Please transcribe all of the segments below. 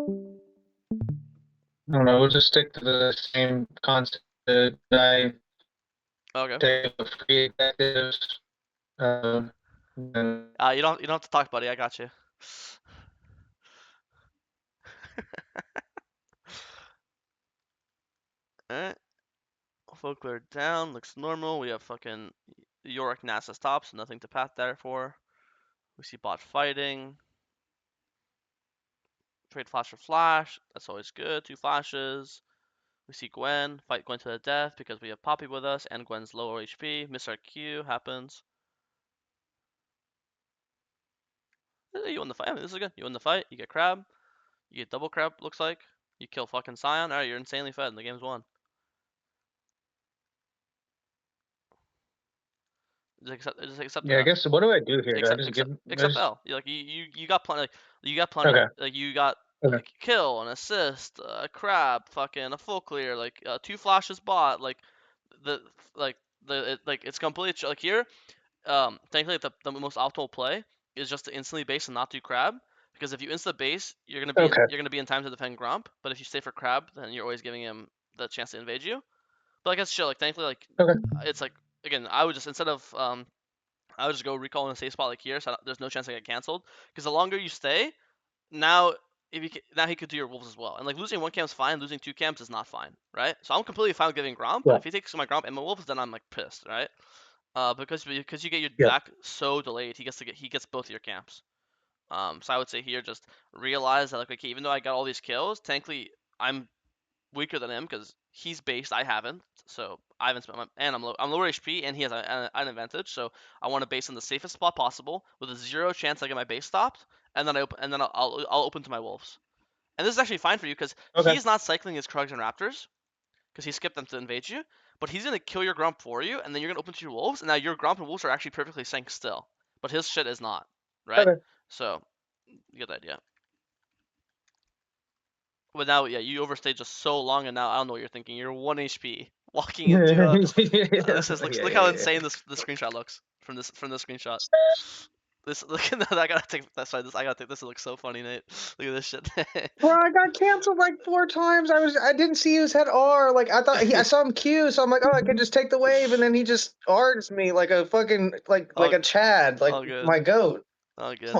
I don't know. We'll just stick to the same concept that I Okay. take with free executives. And You don't have to talk, buddy. I got you. Alright. Folklore down. Looks normal. We have fucking Yorick NASA stops. Nothing to pat there for. We see bot fighting. Trade flash for flash. That's always good. 2 flashes. We see Gwen. Fight Gwen to the death because we have Poppy with us and Gwen's lower HP. Miss our Q. Happens. You win the fight. I mean, this is good. You win the fight. You get crab. You get double crab, looks like. You kill fucking Scion. Alright, you're insanely fed and the game's won. Just accept yeah, I the guess what do I do here? Do I accept just accept give? I accept just L. You got plenty you got plenty. okay. Like you got Okay. kill, an assist, a crab, fucking a full clear, like 2 flashes bot, the like like it's completely like here. Thankfully the most optimal play is just to instantly base and not do crab. Because if you insta base, Okay. you're gonna be in time to defend Gromp. But if you stay for crab, then you're always giving him the chance to invade you. But like it's chill. Like thankfully, like Okay. it's like again, I would just instead of I would just go recall in a safe spot like here, so there's no chance I get canceled. Because the longer you stay, now now he could do your wolves as well. And like losing 1 camp's fine, losing 2 camps is not fine, right? So I'm completely fine with giving Gromp, but Yeah. if he takes my Gromp and my wolves, then I'm like pissed, right? Because you get your Yeah. back so delayed, he gets both your camps. So I would say here just realize that like okay, even though I got all these kills, technically I'm weaker than him because he's based. I haven't, so I haven't spent my and I'm lower HP and he has an advantage. So I want to base in the safest spot possible with a 0 chance I get my base stopped, and then I'll open to my wolves. And this is actually fine for you because Okay. he's not cycling his Krugs and Raptors because he skipped them to invade you, but he's gonna kill your Grump for you, and then you're gonna open to your wolves, and now your Grump and wolves are actually perfectly synced still, but his shit is not, right? Okay. So you get the idea. But now, yeah, you overstayed just so long, and now I don't know what you're thinking. You're 1 HP walking into a. Yeah. This is Yeah. look how Yeah. insane this screenshot looks from this screenshot. This look at that. I gotta take that. Sorry, this I gotta take this. It looks so funny, Nate. Look at this shit. Bro, I got canceled like 4 times. I didn't see his head R. Like I thought I saw him Q, so I'm like, oh, I could just take the wave, and then he just R's me like a fucking like all, a Chad, like all good, my goat. all good.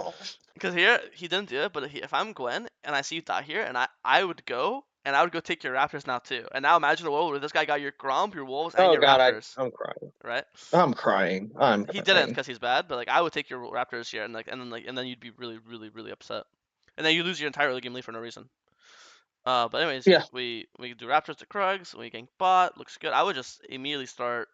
Because here he didn't do it, but if I'm Gwen and I see you die here, and I would go and I would go take your Raptors now too. And now imagine a world where this guy got your Gromp, your Wolves, and Oh your God, Raptors, I'm crying. right? I'm crying. I'm He didn't crying. because he's bad, but like I would take your Raptors here, and then you'd be really really upset, and then you lose your entire early game lead for no reason. But anyways, Yeah. we do Raptors to Krugs, we gank bot, looks good. I would just immediately start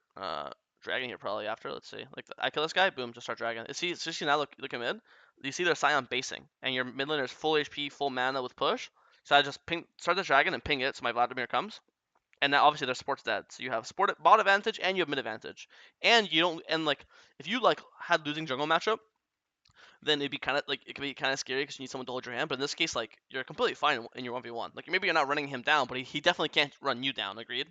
dragon here probably after. Let's see, like I kill this guy, boom, just start dragon. See, especially now look at mid. You see their Scion basing, and your mid laner is full HP, full mana with push. So I just start the dragon and ping it, so my Vladimir comes. And now obviously their support's dead, so you have support bot advantage and you have mid advantage, and you don't and like if you like had losing jungle matchup, then it'd be kind of like it could be kind of scary because you need someone to hold your hand. But in this case, like you're completely fine in your 1v1. Like maybe you're not running him down, but he definitely can't run you down. Agreed.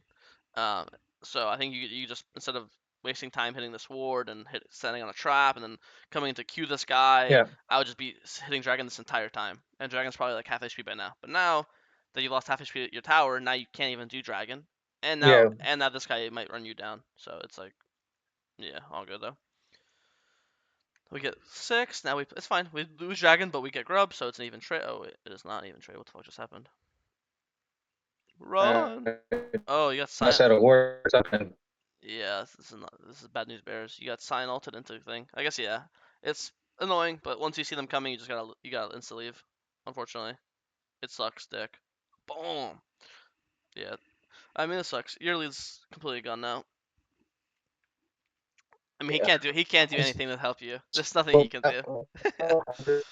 Um, so I think you just instead of wasting time hitting this ward and setting on a trap and then coming to Q this guy, Yeah. I would just be hitting dragon this entire time. And dragon's probably like half HP by now. But now that you lost half HP at your tower, now you can't even do dragon. Yeah. And now this guy might run you down. So it's like yeah, all good though. We get 6. Now it's fine. We lose dragon, but we get grub, so it's an even trade. Oh, wait, it is not an even trade. What the fuck just happened? Uh, Run! Oh, you got must sign. have a word or something. Yeah, this is bad news bears. You got sign altered into the thing. I guess yeah. It's annoying, but once you see them coming, you gotta insta leave. Unfortunately, it sucks, dick. Boom. Yeah. I mean it sucks. Your lead's completely gone now. I mean Yeah. he can't do anything to help you. There's nothing he Well, can do.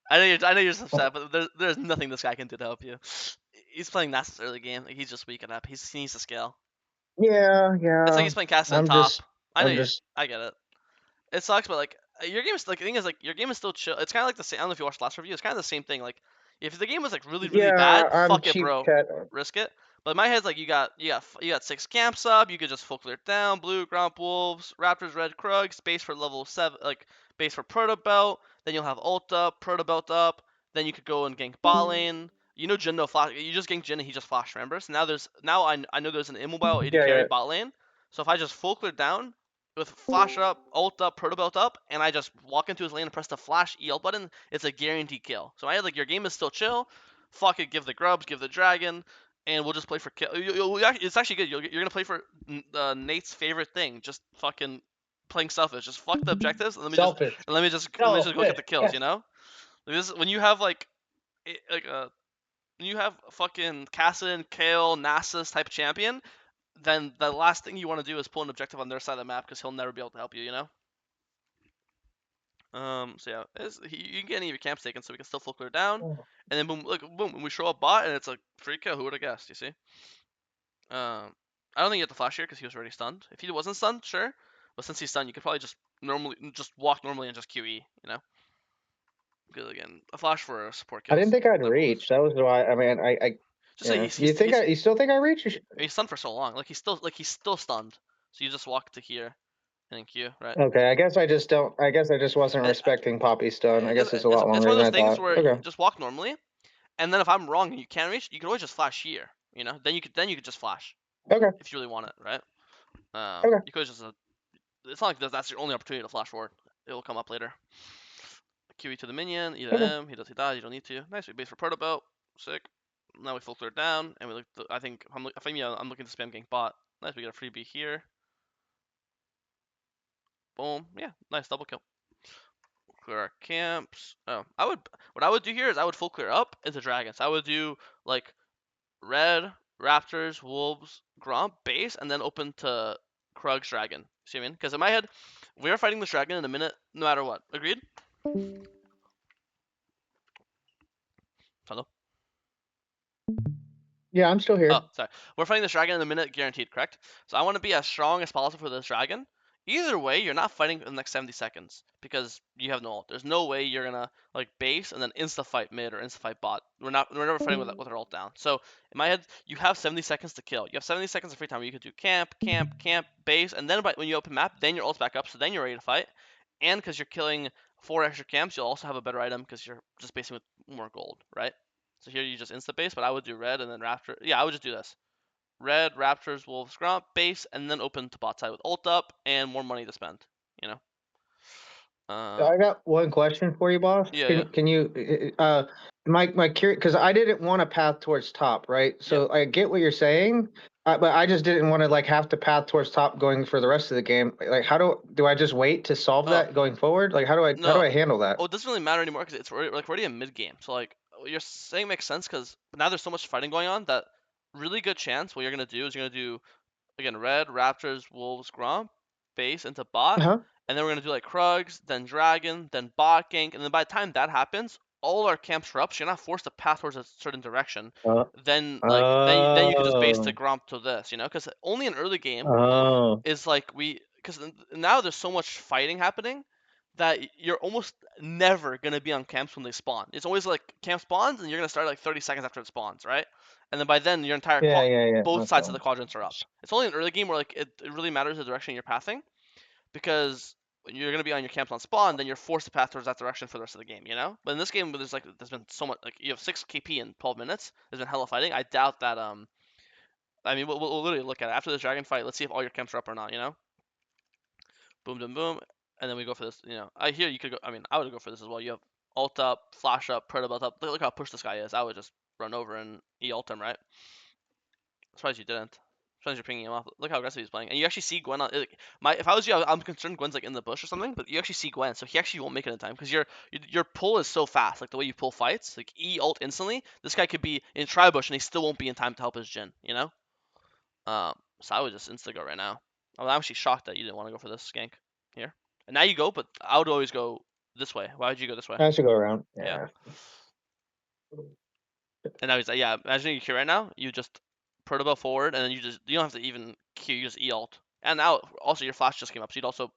I know you're upset, but there's nothing this guy can do to help you. He's playing Nasus early game. Like, he's just weakened up. He needs to scale. yeah. It's like Yeah. he's playing Cast I'm top. just. I know I'm you. just. I get it. It sucks, but like your game is like the thing is like your game is still chill. It's kind of like the same. I don't know if you watched last review. It's kind of the same thing. Like if the game was like really Yeah. bad, I'm fuck it, cheap bro. cat. Risk it. But in my head's like you got 6 camps up. You could just full clear it down. Blue, Gromp, Wolves, Raptors, Red, Krug. Space for level 7, like base for Proto Belt. Then you'll have ult up, Proto Belt up. Then you could go and gank bot lane. You know Jin no flash. You just gank Jin and he just flash. Remember? So now I know there's an immobile AD Yeah, carry yeah. bot lane. So if I just full clear down with flash up, ult up, proto belt up, and I just walk into his lane and press the flash ult button, it's a guaranteed kill. So I had like your game is still chill. Fuck it, give the grubs, give the dragon, and we'll just play for kill. It's actually good. You're gonna play for Nate's favorite thing. Just fucking playing selfish. Just fuck the objectives and Selfish. let me just go get Selfish. the kills. Yes. You know. This when you have like when you have fucking Kassadin, Kale, Nasus type champion, then the last thing you want to do is pull an objective on their side of the map because he'll never be able to help you, you know? So yeah, you can get any of your camps taken, so we can still full clear down, and then boom, look, boom, when we show up bot, and it's a free kill. Who would have guessed? You see? I don't think you have to flash here because he was already stunned. If he wasn't stunned, sure, but since he's stunned, you could probably just walk normally and just QE, you know? Because again, a flash for a support I kill didn't is think I'd the bonus. reach. That was why. I mean, Just say yeah. You still think I reach? he's stunned for so long. He's still stunned. So you just walk to here and then Q, right? Okay, I guess I just don't. I guess I just wasn't And, respecting Poppy's stun. I guess it's a lot it's longer one of than those I things thought. where you Okay. just walk normally, and then if I'm wrong and you can't reach, you can always just flash here. You know, then you could just flash Okay. if you really want it, right? Okay. You could just it's not like that's your only opportunity to flash forward. It will come up later. QE to the minion, either Okay. him, he dies, you don't need to. Nice, we base for proto belt, sick. Now we full clear down, and we look. I think I'm looking to spam gank bot. Nice, we get a freebie here. Boom, yeah, nice double kill. Clear our camps. Oh, what I would do here is I would full clear up into dragons. I would do like red, raptors, wolves, gromp, base, and then open to Krug's dragon. See what I mean? Because in my head, we are fighting this dragon in a minute, no matter what. Agreed? Hello? Yeah, I'm still Oh, here. sorry. We're fighting this dragon in a minute, guaranteed, correct? So I want to be as strong as possible for this dragon. Either way, you're not fighting in the next 70 seconds because you have no ult. There's no way you're gonna like base and then insta fight mid or insta fight bot. We're never fighting with our ult down. So in my head, you have 70 seconds to kill. You have 70 seconds of free time where you could do camp, base, and then when you open map, then your ult's back up, so then you're ready to fight. And because you're killing 4 extra camps, you'll also have a better item because you're just basing with more gold, right? So here you just insta base, but I would do red and then raptor. Yeah, I would just do this. Red, Raptors, Wolves, Gromp, base, and then open to bot side with ult up and more money to spend. You know. I got one question for you, boss. Yeah. Can you my curious, because I didn't want a path towards top, right? So I get what you're saying, but I just didn't want to like have to path towards top going for the rest of the game. Like, how do I just wait to solve Oh that going forward? Like, how do no. I handle that? Oh, it doesn't really matter anymore because it's already a mid game. So like what you're saying makes sense because now there's so much fighting going on that really good chance what you're gonna do is you're gonna do again red, Raptors, Wolves, Gromp, base into bot, Uh-huh. and then we're gonna do like Krugs, then Dragon, then bot gank, and then by the time that happens, all our camps are up, so you're not forced to path towards a certain direction. Uh, Then you could just base to oh. Gromp to this, you know, because only in early game Oh. is like because now there's so much fighting happening that you're almost never gonna be on camps when they spawn. It's always like camp spawns and you're gonna start like 30 seconds after it spawns, right? And then by then your entire Yeah. both sides of Okay. the quadrants are up. It's only in early game where like it really matters the direction you're pathing because when you're gonna be on your camps on spawn, then you're forced to path towards that direction for the rest of the game, you know. But in this game, there's been so much like you have 6 KP in 12 minutes. There's been hella fighting. I doubt that I mean we'll literally look at it after this dragon fight. Let's see if all your camps are up or not, you know. Boom, boom, boom, and then we go for this. You know, I hear you could go. I mean, I would go for this as well. You have ult up, flash up, proto belt up. Look how push this guy is. I would just run over and ult him, right? Surprised you didn't. Surprised you're pinging him off. Look how aggressive he's playing, and you actually see Gwen. Like, if I was you, I'm concerned Gwen's like in the bush or something. But you actually see Gwen, so he actually won't make it in time because your pull is so fast. Like the way you pull fights, like ult instantly. This guy could be in tri bush and he still won't be in time to help his Jhin. You know. So I would just insta go right now. I'm actually shocked that you didn't want to go for this gank here. And now you go, but I would always go this way. Why would you go this way? I should go around. Yeah. Yeah. And now he's like, yeah, imagine you Q right now, you just protobell forward, and then you don't have to even Q, you just E ult. And now also your flash just came up, so you'd also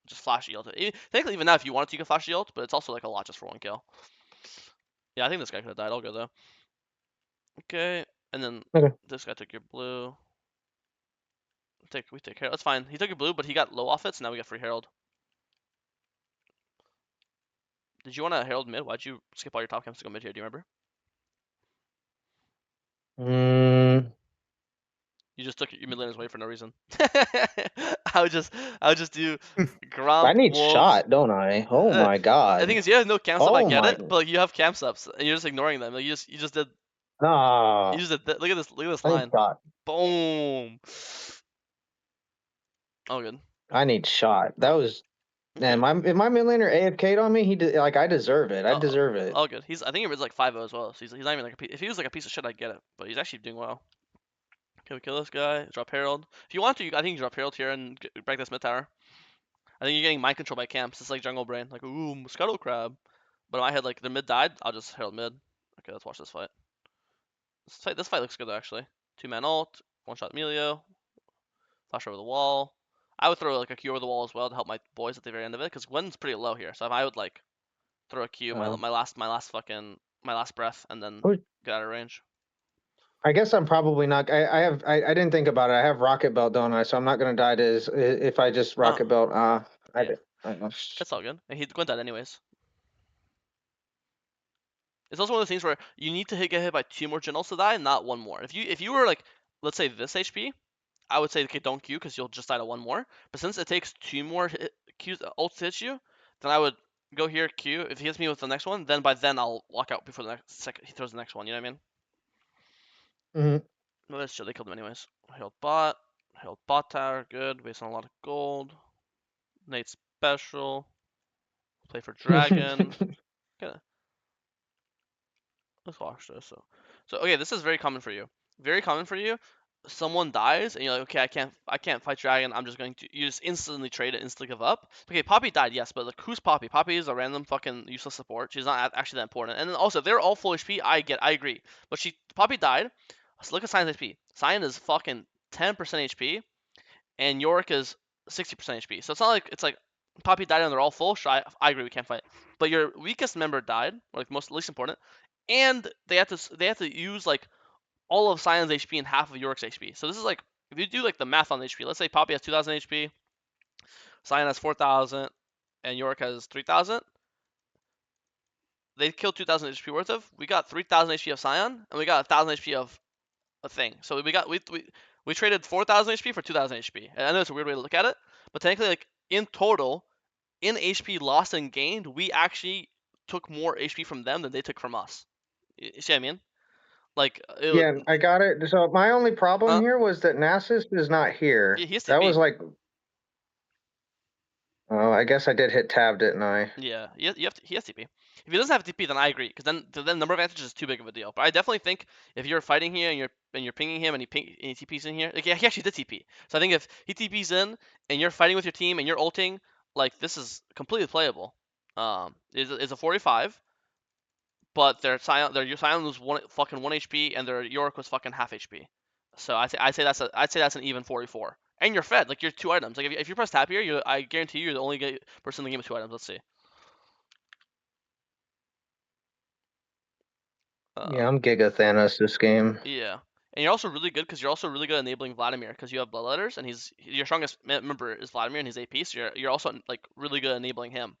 just flash E ult. Technically even now if you wanted to, you could flash E ult, but it's also like a lot just for one kill. Yeah, I think this guy could have died. I'll go though. Okay, and then Okay. this guy took your blue. We take Herald. That's fine. He took your blue, but he got low off it, so now we got free Herald. Did you want to Herald mid? Why'd you skip all your top camps to go mid here? Do you remember? Mm, You just took your mid laners away for no reason. I would just do I Gromp, need Wolves. shot, don't I? Oh Uh, my the thing god. is, you have no camp sub. I Oh get my. it, but like, you have camp subs, and you're just ignoring them. Like, you just did you Ah, just did look at this I need line. shot. Boom. Oh good. I need shot. That was. Okay. Man, if my mid laner AFK'd on me, he did like I deserve it. I Oh, deserve it. all good. I think he was like 5-0 as well. So he's not even like if he was like a piece of shit, I'd get it. But he's actually doing well. Can we kill this guy? Drop Herald. If you want to, I think you can drop Herald here and break this mid tower. I think you're getting mind control by camps. It's like jungle brain. Like, ooh, Scuttle Crab. But in my head, like, the mid died, I'll just Herald mid. Okay, let's watch this fight. This fight looks good, actually. 2-man ult, one-shot Emilio, flash over the wall. I would throw, like, a Q over the wall as well to help my boys at the very end of it, because Gwen's pretty low here. So if I would, like, throw a Q, Uh, my last breath, and then who- get out of range. I guess I'm probably not. I didn't think about it. I have rocket belt, don't I? So I'm not gonna die to his, if I just rocket belt. I Yeah, did. I know. it's all good. And Gwen died anyways. It's also one of the things where you need to get hit by 2 more generals to die, not 1 more. If you were, like, let's say this HP, I would say, okay, don't Q because you'll just die to 1 more. But since it takes 2 more Qs ults to hit you, then I would go here Q. If he hits me with the next one, then by then I'll walk out before the next second he throws the next one. You know what I mean? Mhm. No, that's chill. They killed him anyways. Held bot tower. Good. Based on a lot of gold. Nate special. Play for dragon. Okay, let's watch this. So okay, this is very common for you. Very common for you. Someone dies and you're like, okay, I can't fight dragon. I'm just going to. You just instantly trade it, instantly give up. Okay, Poppy died, yes, but like, who's Poppy? Poppy is a random fucking useless support. She's not actually that important. And then also, they're all full HP. I agree. But Poppy died. So look at Cyan's HP. Cyan is fucking 10% HP, and Yorick is 60% HP. So it's not like it's like Poppy died and they're all full. Sure, I agree, we can't fight. But your weakest member died, or like most least important, and they have to use like all of Cyan's HP and half of Yorick's HP. So this is like, if you do like the math on the HP, let's say Poppy has 2,000 HP, Cyan has 4,000, and Yorick has 3,000. They killed 2,000 HP worth of. We got 3,000 HP of Cyan, and we got 1,000 HP of a thing. So we traded 4,000 HP for 2,000 HP. And I know it's a weird way to look at it, but technically, like, in total, in HP lost and gained, we actually took more HP from them than they took from us. You see what I mean? Like, Yeah, I got it. So my only problem uh, here was that Nasus is not here. yeah, he has That TP. was like, oh, I guess I did hit tab, didn't I? Yeah, he has TP. If he doesn't have TP, then I agree, because then number advantage is too big of a deal. But I definitely think if you're fighting here and you're pinging him and he TPs in here, like, yeah, he actually did TP. So I think if he TPs in and you're fighting with your team and you're ulting, like, this is completely playable. Is a 45, but their Sion was fucking 1 HP and their Yorick was fucking half HP. So I'd say that's an even 44. And you're fed, like, you're 2 items. Like, if you press tab here, I guarantee you're the only person in the game with 2 items. Let's see. Yeah, I'm Giga Thanos this game. Yeah, and you're also really good because you're also really good at enabling Vladimir because you have Bloodletters and he's your strongest member is Vladimir and he's AP, so you're also like really good at enabling him.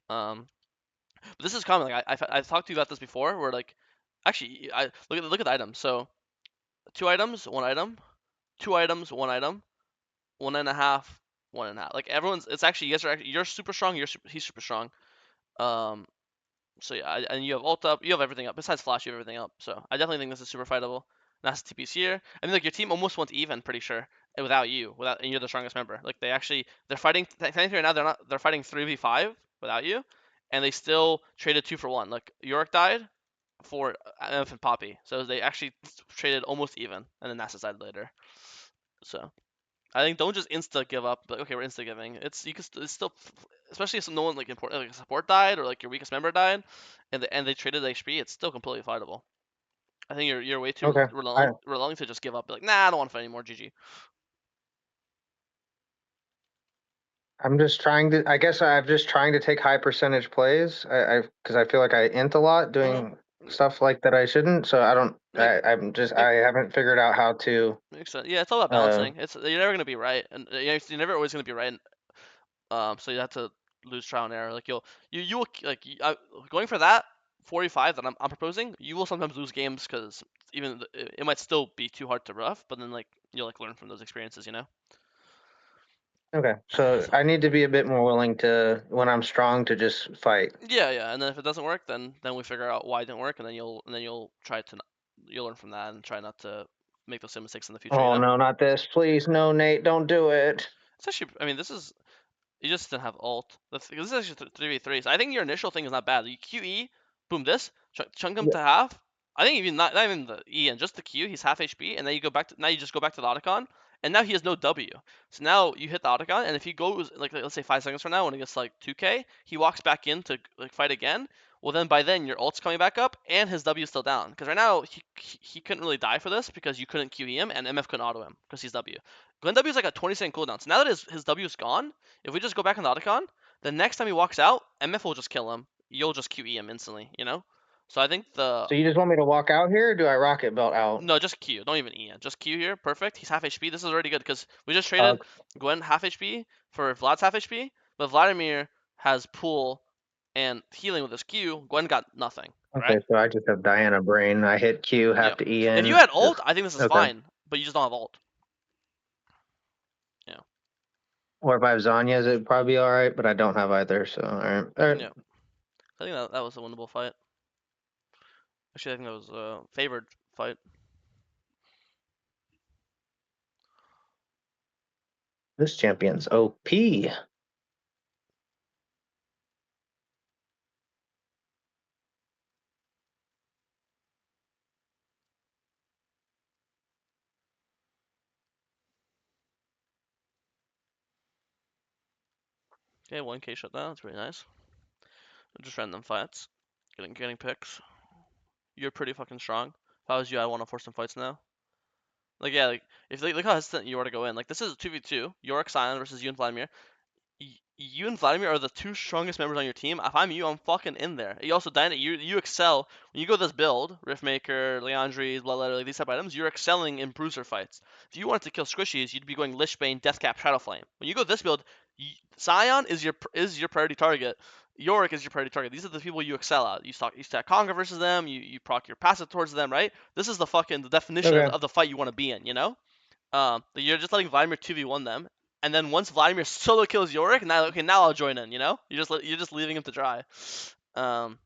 Um, but this is common. Like, I've talked to you about this before, where, like, actually, I look at the items. So 2 items, 1 item, 2 items, 1 item, 1.5, 1.5. Like, everyone's, it's actually, you're super strong. He's super strong. Um, So yeah, and you have ult up, you have everything up. Besides flash, you have everything up. So I definitely think this is super fightable. That's TP's here. I mean, like, your team almost went even, pretty sure, without you, and you're the strongest member. Like, they're fighting. Technically right now they're fighting 3v5 without you, and they still traded 2 for 1. Like, Yorick died for MF and Poppy, so they actually traded almost even, and then Nasus died later. So I think don't just insta give up. But okay, we're insta giving. It's still, especially if no one like important, like a support died or like your weakest member died, and they traded the HP. It's still completely fightable. I think you're way too Okay. reluctant to just give up. Be like, nah, I don't want to fight anymore. GG. I'm just trying to. I guess I'm just trying to take high percentage plays. Because I feel like I int a lot Mm-hmm. doing stuff like that I shouldn't. So I don't. Make, I'm just. make, I haven't figured out how to. Makes sense. Yeah, it's all about Uh. balancing. You're never gonna be right, and you're never always gonna be right. So you have to lose trial and error. Like, you will like going for that 45 that I'm proposing. You will sometimes lose games because it might still be too hard to rough, but then like you'll like learn from those experiences, you know. Okay, so I need to be a bit more willing to, when I'm strong, to just fight. Yeah, and then if it doesn't work, then we figure out why it didn't work, and then you'll try to you'll learn from that and try not to make those same mistakes in the future. You Oh know. no, not this, please, no, Nate, don't do it. It's actually, I mean, this is you just didn't have ult. This is actually 3v3. So I think your initial thing is not bad. You QE, boom this, chunk him Yeah. to half. I think even not even the E and just the Q, he's half HP, and then you go back to now you just go back to the Otacon, and now he has no W. So now you hit the Otacon, and if he goes like let's say 5 seconds from now when he gets like 2k, he walks back in to like fight again. Well then by then your ult's coming back up and his W is still down. Because right now he couldn't really die for this because you couldn't QE him and MF couldn't auto him because he's W. Gwen W is like a 20-second cooldown. So now that his W is gone, if we just go back on the Otacon, the next time he walks out, MF will just kill him. You'll just QE him instantly, you know? So I think the So you just want me to walk out here, or do I rocket belt out? no, just Q. Don't even E. Just Q here. Perfect. He's half HP. This is already good because we just Uh, traded Gwen half HP for Vlad's half HP, but Vladimir has pool and healing with his Q. Gwen got nothing, right? okay, so I just have Diana brain. I hit Q, have Yep. to E If you in. had Ugh. ult, I think this is Okay. fine, but you just don't have ult. Yeah. Or if I have Zanya's, it'd probably be all right, but I don't have either. So all right. All right. Yeah. I think that was a winnable fight. Actually, I think that was a favored fight. This champion's OP. Okay, 1k shutdown. That's pretty nice. Just random fights. Getting picks. You're pretty fucking strong. If I was you, I want to force some fights now. Like yeah, like if like look how hesitant you are to go in. Like this is a 2v2. Yorick Sion versus you and Vladimir. You and Vladimir are the two strongest members on your team. If I'm you, I'm fucking in there. You also, Diana, you excel when you go this build, Riftmaker, Leandries, Bloodletter, like these type of items. You're excelling in bruiser fights. If you wanted to kill squishies, you'd be going Lichbane, Deathcap, Shadowflame. When you go this build, Sion is your priority target. Yorick is your priority target. These are the people you excel at. You stack Conga versus them. You proc your passive towards them, right? This is the definition Okay. of the fight you want to be in. You know. You're just letting Vladimir 2v1 them, and then once Vladimir solo kills Yorick, now okay, now I'll join in. You know, you're just leaving him to dry. Um,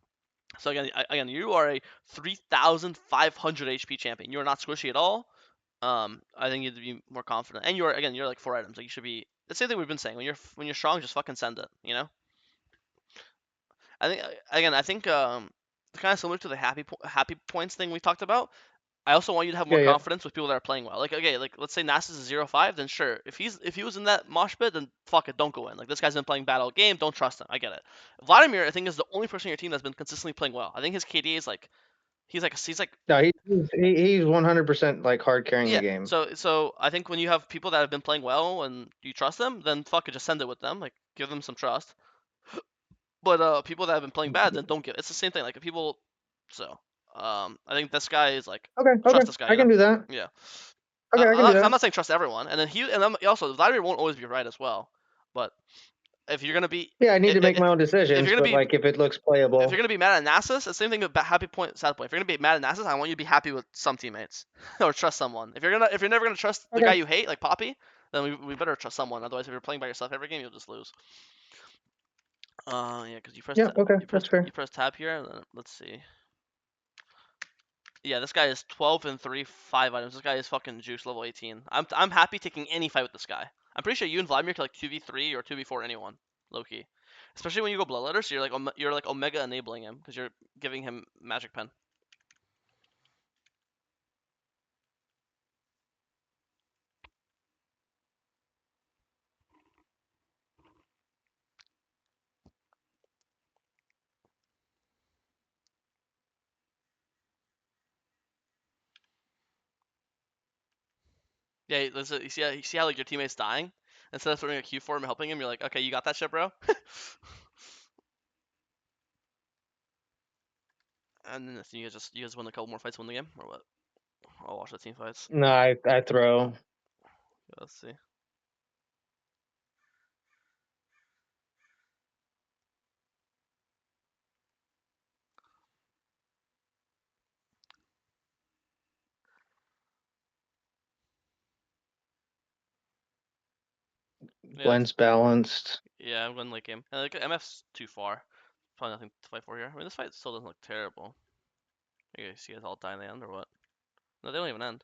so again, you are a 3,500 HP champion. You are not squishy at all. I think you need to be more confident, and you're like 4 items. Like you should be the same thing we've been saying. When you're strong, just fucking send it. You know. I think kind of similar to the happy points thing we talked about. I also want you to have more Yeah, yeah. confidence with people that are playing well. Like okay, like let's say Nasus is 0-5, then sure. If he was in that mosh pit, then fuck it, don't go in. Like this guy's been playing bad all game, don't trust him. I get it. Vladimir, I think, is the only person on your team that's been consistently playing well. I think his KD is like he's like No, he's 100% like hard carrying the yeah. game. So I think when you have people that have been playing well and you trust them, then fuck it, just send it with them. Like give them some trust. But people that have been playing bad, then don't give. It's the same thing. Like if people, so I think this guy is like Okay, okay, trust this guy. I You can know? do that. Yeah. Okay, I can do I'm that. not saying trust everyone, and then also Vladimir won't always be right as well. But if you're gonna be Yeah, I need to make if my own decisions, you're gonna but be like if it looks if playable. you're gonna be mad at Nasus, it's the same thing with happy point, sad point. If you're gonna be mad at Nasus, I want you to be happy with some teammates or trust someone. If you're never gonna trust the Okay. guy you hate, like Poppy, then we better trust someone. Otherwise, if you're playing by yourself every game, you'll just lose. Yeah, because Yeah, okay, that's fair. you press tab here, and then let's see. Yeah, this guy is 12 and 3, 5 items. This guy is fucking juice level 18. I'm happy taking any fight with this guy. I'm pretty sure you and Vladimir can like 2v3 or 2v4 anyone, low key. Especially when you go Bloodletter, so you're like Omega enabling him because you're giving him Magic Pen. Yeah, listen, you see how like your teammate's dying? Instead of throwing a Q for him and helping him, you're like, okay, you got that shit, bro. And then you guys win a couple more fights, win the game, or what? I'll watch the team fights. No, I throw. Let's see. Yeah, Blend's balanced. yeah, I'm going late game. And like MF's too far. Probably nothing to fight for here. I mean, this fight still doesn't look terrible. You guys see us all die in the end or what? No, they don't even end.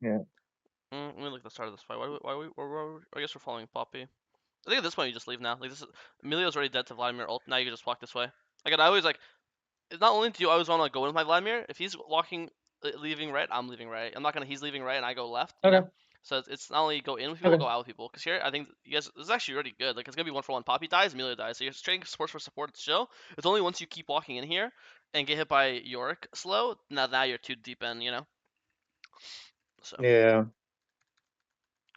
Yeah. Let me look at the start of this fight. I guess we're following Poppy. I think at this point you just leave now. Like this is Emilio's already dead to Vladimir ult. Now you can just walk this way. Again, I always like. It's not only do you always want to go with my Vladimir. If he's walking, leaving right, I'm leaving right. I'm not gonna. He's leaving right and I go left. You Okay. know? So it's not only go in with people, Okay. go out with people. Because here, I think you guys, this is actually really good. Like it's gonna be 1-for-1. Poppy dies, Emilio dies. So you're trading support for support. It's chill. It's only once you keep walking in here and get hit by Yorick slow. Now you're too deep in. You know. So. Yeah.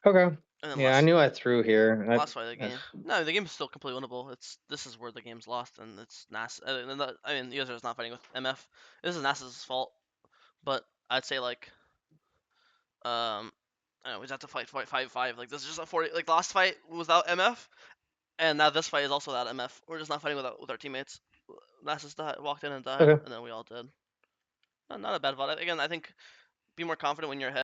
Okay. And then Yeah, I knew I threw here. last fight of the game. No, the game is still completely winnable. This is where the game's lost, and it's Nas. I mean, User is not fighting with MF. This is Nas's fault, but I'd say like, I don't know, we just have to fight 5-5. Like this is just a 40. Like the last fight without MF, and now this fight is also without MF. We're just not fighting with our teammates. Nasus walked in and died, Okay. and then we all did. Not a bad fight. Again, I think be more confident when you're ahead.